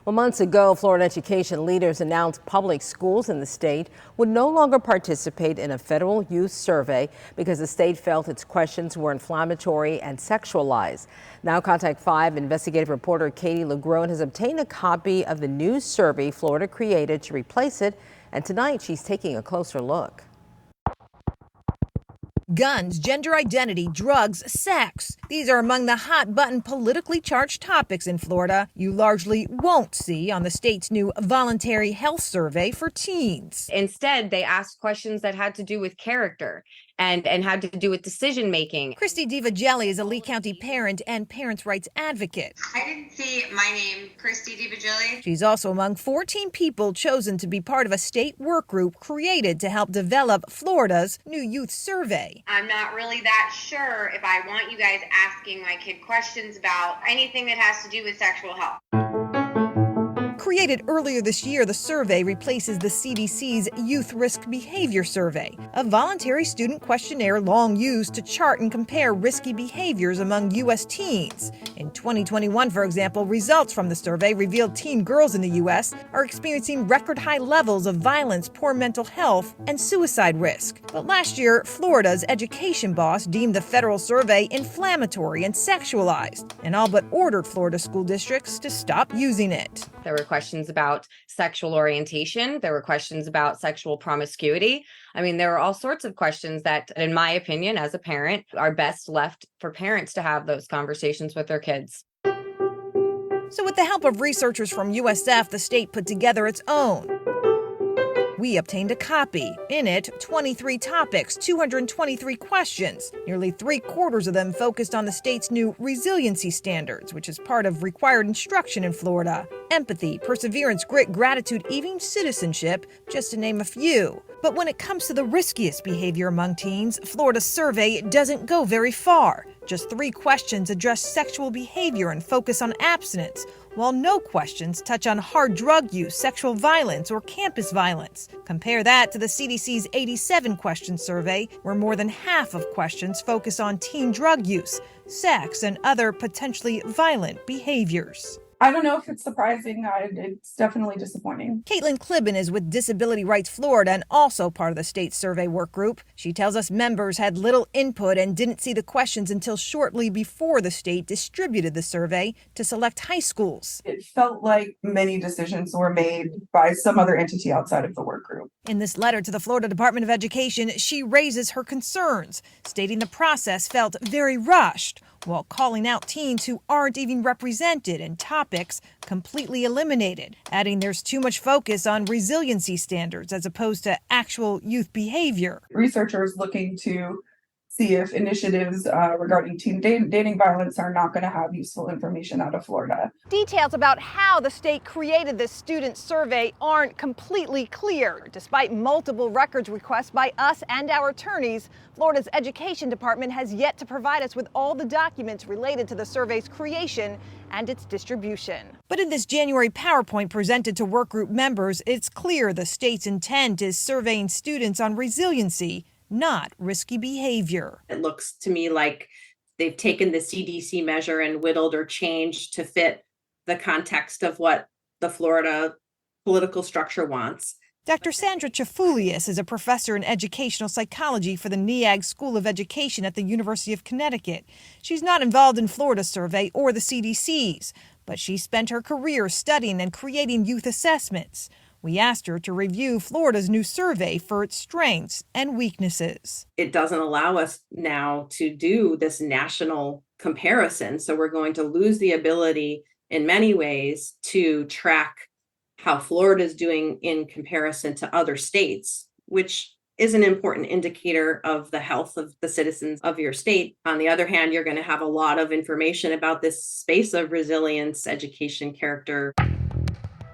Well, months ago, Florida education leaders announced public schools in the state would no longer participate in a federal youth survey because the state felt its questions were inflammatory and sexualized. Now, Contact 5 investigative reporter Katie LaGrone has obtained a copy of the new survey Florida created to replace it, and tonight she's taking a closer look. Guns, gender identity, drugs, sex. These are among the hot-button politically charged topics in Florida you largely won't see on the state's new voluntary health survey for teens. Instead, they asked questions that had to do with character and had to do with decision making. Christy DiVagelli is a Lee County parent and parents' rights advocate. I didn't see my name, Christy DiVagelli. She's also among 14 people chosen to be part of a state work group created to help develop Florida's new youth survey. I'm not really that sure if I want you guys asking my kid questions about anything that has to do with sexual health. Created earlier this year, the survey replaces the CDC's Youth Risk Behavior Survey, a voluntary student questionnaire long used to chart and compare risky behaviors among U.S. teens. In 2021, for example, results from the survey revealed teen girls in the U.S. are experiencing record high levels of violence, poor mental health, and suicide risk. But last year, Florida's education boss deemed the federal survey inflammatory and sexualized, and all but ordered Florida school districts to stop using it. There were questions about sexual orientation. There were questions about sexual promiscuity. I mean, there were all sorts of questions that, in my opinion, as a parent, are best left for parents to have those conversations with their kids. So with the help of researchers from USF, the state put together its own. We obtained a copy. In it, 23 topics, 223 questions. Nearly 3/4 of them focused on the state's new resiliency standards, which is part of required instruction in Florida. Empathy, perseverance, grit, gratitude, even citizenship, just to name a few. But when it comes to the riskiest behavior among teens, Florida's survey doesn't go very far. Just 3 questions address sexual behavior and focus on abstinence, while no questions touch on hard drug use, sexual violence, or campus violence. Compare that to the CDC's 87-question survey, where more than half of questions focus on teen drug use, sex, and other potentially violent behaviors. I don't know if it's surprising. It's definitely disappointing. Caitlin Klibben is with Disability Rights Florida and also part of the state survey work group. She tells us members had little input and didn't see the questions until shortly before the state distributed the survey to select high schools. It felt like many decisions were made by some other entity outside of the work group. In this letter to the Florida Department of Education, she raises her concerns, stating the process felt very rushed, while calling out teens who aren't even represented and topics completely eliminated, adding there's too much focus on resiliency standards as opposed to actual youth behavior. Researchers looking to see if initiatives regarding teen dating violence are not going to have useful information out of Florida. Details about how the state created this student survey aren't completely clear. Despite multiple records requests by us and our attorneys, Florida's Education Department has yet to provide us with all the documents related to the survey's creation and its distribution. But in this January PowerPoint presented to workgroup members, it's clear the state's intent is surveying students on resiliency, not risky behavior. It looks to me like they've taken the CDC measure and whittled or changed to fit the context of what the Florida political structure wants. Dr. Sandra Chafulias is a professor in educational psychology for the NEAG School of Education at the University of Connecticut. She's not involved in Florida's survey or the CDC's, but she spent her career studying and creating youth assessments. We asked her to review Florida's new survey for its strengths and weaknesses. It doesn't allow us now to do this national comparison, so we're going to lose the ability in many ways to track how Florida is doing in comparison to other states, which is an important indicator of the health of the citizens of your state. On the other hand, you're going to have a lot of information about this space of resilience, education, character.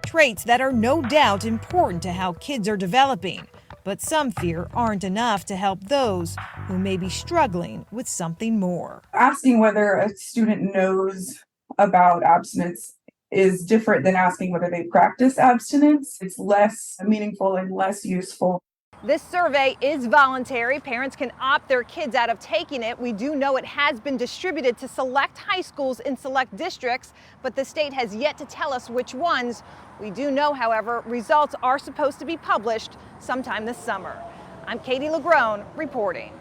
Traits that are no doubt important to how kids are developing, but some fear aren't enough to help those who may be struggling with something more. Asking whether a student knows about abstinence is different than asking whether they practice abstinence. It's less meaningful and less useful. This survey is voluntary. Parents can opt their kids out of taking it. We do know it has been distributed to select high schools in select districts, but the state has yet to tell us which ones. We do know, however, results are supposed to be published sometime this summer. I'm Katie LaGrone reporting.